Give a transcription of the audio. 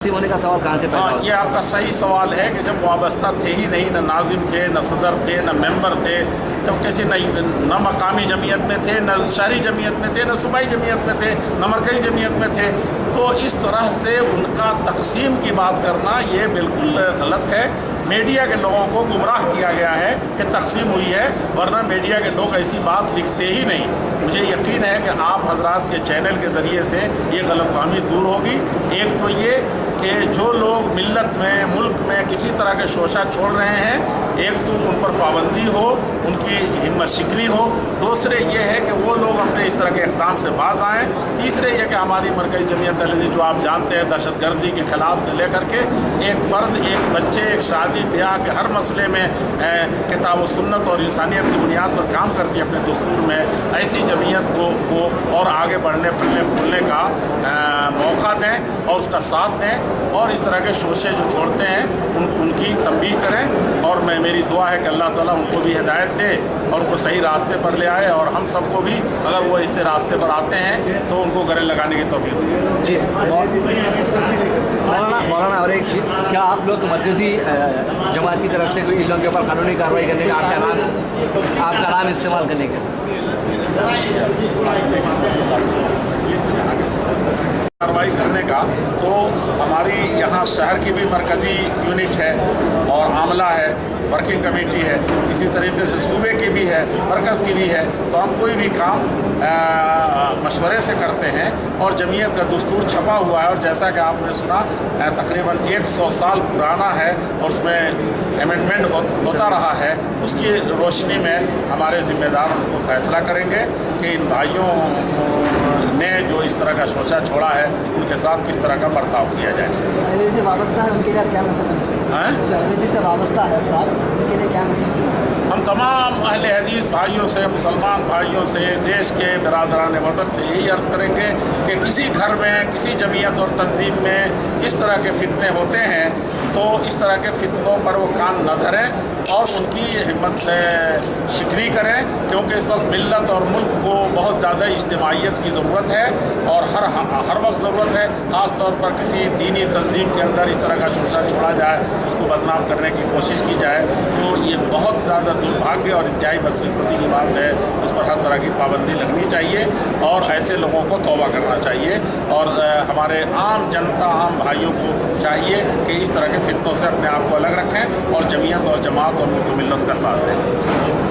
होने का सवाल कहाँ से पैदा हाँ, होता ये आपका सही सवाल है कि जब वाबस्ता थे ही नहीं, न नाजिम थे, न सदर थे, न मेंबर थे, जब किसी न मकामी जमीयत में थे, न शहरी जमीयत में थे, न सूबाई जमीयत में थे, न मरकज़ी जमीयत में थे, तो इस तरह से उनका तकसीम की बात करना ये बिल्कुल गलत है। मीडिया के लोगों को गुमराह किया गया है कि तकसीम हुई है, वरना मीडिया के लोग ऐसी बात लिखते ही नहीं। मुझे यकीन है कि आप हजरात के चैनल के ज़रिए से ये गलतफहमी दूर होगी। एक तो ये कि जो लोग मिल्लत में, मुल्क में किसी तरह के शोशा छोड़ रहे हैं, एक तो उन पर पाबंदी हो, उनकी हिम्मत शिकनी हो। दूसरे ये है कि वो लोग अपने इस तरह के इक़दाम से बाज आएँ। तीसरे ये कि हमारी मरकज़ी जमीयत अहले जो आप जानते हैं दहशतगर्दी के ख़िलाफ़ से लेकर के एक फ़र्द, एक बच्चे, एक शादी ब्याह के हर मसले में किताब व सुन्नत और इंसानियत की बुनियाद पर काम करती है अपने दस्तूर में, ऐसी जमीयत को और आगे बढ़ने फूलने का मौका दें और उसका साथ दें, और इस तरह के शोशे जो छोड़ते हैं उनकी तंबीह करें। और मेरी दुआ है कि अल्लाह ताला उनको भी हिदायत दे और उनको सही रास्ते पर ले आए, और हम सबको भी अगर वो इस रास्ते पर आते हैं तो उनको गले लगाने की तौफीक दे। जी मौलाना, और एक चीज़, क्या आप लोग मरकज़ी जमात की तरफ से कोई इन लोगों के ऊपर कानूनी कार्रवाई करने का आपका नाम इस्तेमाल करने के कार्रवाई करने का, तो हमारी यहाँ शहर की भी मरकज़ी यूनिट है और आमला है, वर्किंग कमेटी है, इसी तरीके से सूबे की भी है, मरकज़ की भी है। तो हम कोई भी काम मशवरे से करते हैं, और जमीयत का दस्तूर छपा हुआ है, और जैसा कि आपने सुना तकरीबन 100 साल पुराना है और उसमें अमेंडमेंट होता रहा है। उसकी रोशनी में हमारे ज़िम्मेदार उनको फ़ैसला करेंगे कि इन भाइयों ने जो इस तरह का शोशा छोड़ा है उनके साथ किस तरह का बर्ताव किया जाए। राजनीति से वाबस्ता है उनके लिए क्या मैसेज है? राजनीति से वाबस्ता है अफराद, उनके लिए क्या मैसेज है? हम तमाम अहले हदीस भाइयों से, मुसलमान भाइयों से, देश के बिरादरान वतन से यही अर्ज़ करेंगे कि किसी घर में, किसी जमीयत और तंजीम में इस तरह के फितने होते हैं तो इस तरह के फितनों पर वो कान न धरें और उनकी हिम्मत शिकरी करें, क्योंकि इस वक्त मिल्लत और मुल्क को बहुत ज़्यादा इज्तिमाइयत की ज़रूरत है, और हर वक्त ज़रूरत है। ख़ास तौर पर किसी दीनी तंजीम के अंदर इस तरह का शोशा छोड़ा जाए, उसको बदनाम करने की कोशिश की जाए, तो ये बहुत ज़्यादा दुर्भाग्य और इंतहाई बदकिस्मती की बात है। उस पर हर तरह की पाबंदी लगनी चाहिए और ऐसे लोगों को तौबा करना चाहिए। और हमारे आम जनता, आम भाइयों को चाहिए कि इस तरह के फितनों से अपने आप को अलग रखें और जमीयत और जमात और मुल्क मिल्लत का साथ दें।